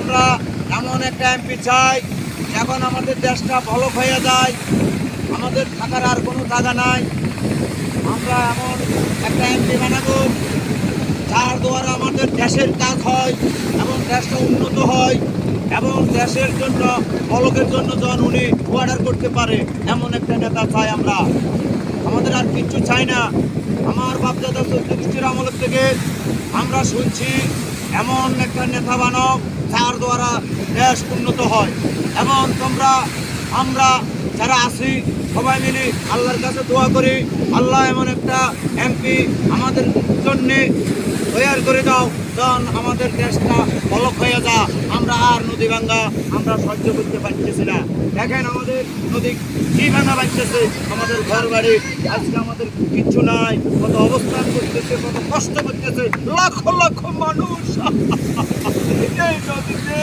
আমরা এমন একটা এমপি চাই এখন আমাদের দেশটা ভালো হয়ে যায়, আমাদের থাকার আর কোনো জায়গা নাই। আমরা এমন একটা এমপি বানাবো যার দ্বারা আমাদের দেশের কাজ হয় এবং দেশটা উন্নত হয় এবং দেশের জন্য বলকের জন্য যেন উনি অর্ডার করতে পারে এমন একটা নেতা চাই আমরা। আমাদের আর কিচ্ছু চাই না। আমার বাপদাদা চৌধুরীর আমলের থেকে আমরা শুনছি এমন একটা নেতা বানাও যার দ্বারা দেশ উন্নত হয় এবং আমরা যারা আছি সবাই মিলে আল্লাহর কাছে দোয়া করি, আল্লাহ এমন একটা এমপি আমাদের জন্যে তৈরি করে দাও যেন আমাদের দেশটা বলক হয়ে যা। আমরা আর নদী ভাঙ্গা আমরা সহ্য করতে পারতেছি না। দেখেন আমাদের নদী কি ভাঙা বাঁচতেছে, আমাদের ঘর বাড়ি আজকে আমাদের কিচ্ছু নাই, কত অবস্থান করতেছে, কত কষ্ট করতেছে লক্ষ লক্ষ মানুষ এই নদীতে।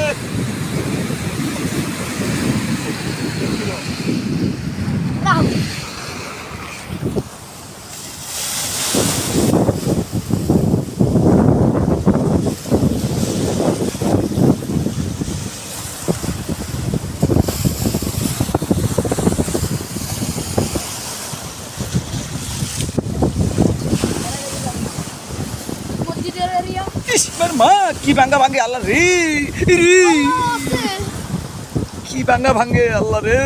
মা কি ভাঙ্গা ভাঙ্গে আল্লাহ রে, কি ভাঙ্গা ভাঙ্গে আল্লাহ রে।